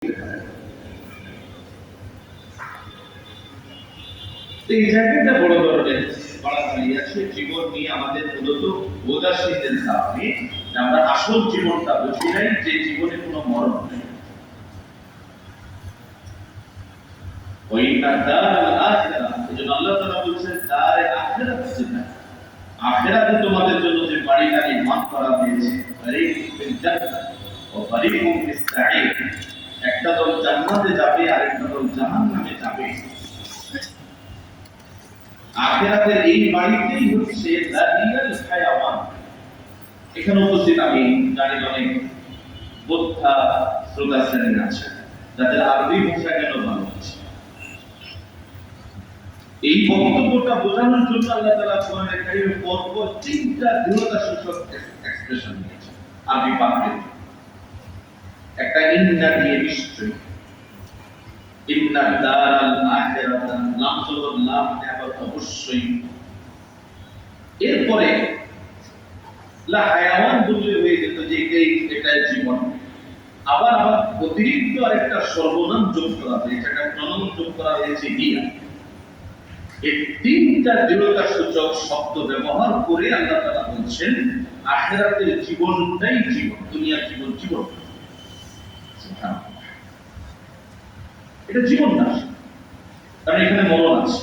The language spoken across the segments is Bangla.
এই জায়গাটা বড় ধরনের বাড়াবাড়ি আছে। জীবন নিয়ে আমাদের মূলত বোঝাশীলদের কারণে আমরা আসল জীবনটা বুঝি নাই, যে জীবনে কোনো মরণ নেই। আখিরাতে তোমাদের জন্য যে বাড়িটা নির্মাণ করা হয়েছে, একটা দল জান্নাতে যাবে, আরেকটা দল জাহান্নামে যাবে। আখিরাতের এই বাড়িতেই হচ্ছে দারিয়াল হায়াওয়ান। এখানে উপস্থিত আমি জানি অনেক বোদ্ধা শ্রোতা শ্রেণী আছে যাদের আরবি ভাষা জ্ঞান ভালো আছে। এই বক্তব্যটা বোঝানোর জন্য আল্লাহ তাআলা কোরআনে কারীমে পরপর তিনটা দৃঢ়তা সূচক এক্সপ্রেশন দিয়েছেন আরবি বাক্যে। একটা ইন্না দিয়ে নিশ্চয়ই, ইন্না দারাল আখিরাতা, লাম জবর লাম আবার অবশ্যই। এরপরে লা হায়াওয়ান বললে হয়ে যেত যে এটাই জীবন। আবার অতিরিক্ত আরেকটা সর্বনাম যোগ করা হয়েছে, একটা প্রণাম যোগ করা হয়েছে হিয়া। এই তিনটা দৃঢ়তা সূচক শব্দ ব্যবহার করে আল্লাহ তাআলা বলছেন আখিরাতের জীবনটাই জীবন, দুনিয়ার জীবন জীবন। এটা জীবন না, কারণ এখানে মরণ আছে,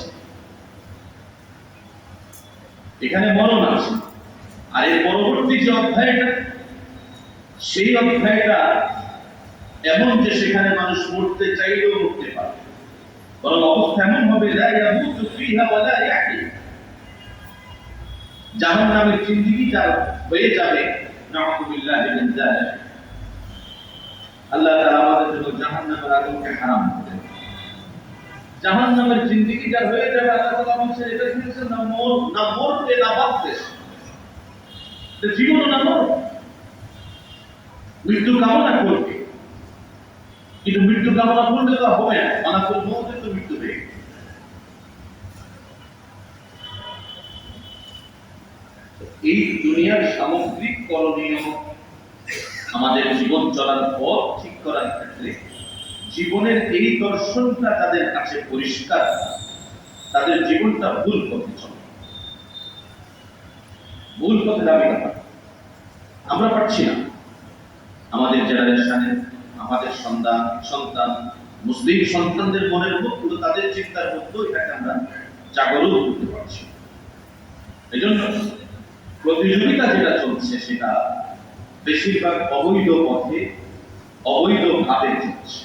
এখানে মরণ আছে। আর এর পরবর্তী যে অধ্যায়টা, সেই অধ্যায়টা এমন যে সেখানে মানুষ মরতে চাইলেও মরতে পারে, বরং অবস্থা এমন হবে লা ইয়ামুতু ফিহা ওয়া লা ইয়াহয়া। জাহান্নামের জিন্দেগি যার হয়ে যাবে, নাউযুবিল্লাহি মিন যালিক। আল্লাহ তাআলা আমাদের জন্য জাহান্নামের আগুনকে হারাম করে দেন। জাহান্নামের জিন্দেগি যার হয়ে যাবে, আল্লাহ তাআলা বলেছেন এটা হচ্ছে না মরবে না বাঁচবে, এটা জীবন না মরণ। মৃত্যু কামনা করবে, কিন্তু মৃত্যু কামনা করলে তো হবে না, মানাকুল মউতে তো মৃত্যু হয়ে গেছে। এই দুনিয়ার সামগ্রিক করণীয় আমাদের জীবন চলার পথ ঠিক করার ক্ষেত্রে জীবনের এই দর্শনটা তাদের কাছে পরিষ্কার, তাদের জীবনটা ভুল পথে চলে, ভুল পথে যাবে না। আমরা পারছি না আমাদের জেনারেশনে, আমাদের সন্তান মুসলিম সন্তানদের মনের মধ্যে, তাদের চিন্তার মধ্যে এটাকে আমরা জাগরণ করতে পারছি। এই জন্য প্রতিযোগিতা যেটা চলছে সেটা বেশিরভাগ অবৈধ পথে, অবৈধভাবে চলছে।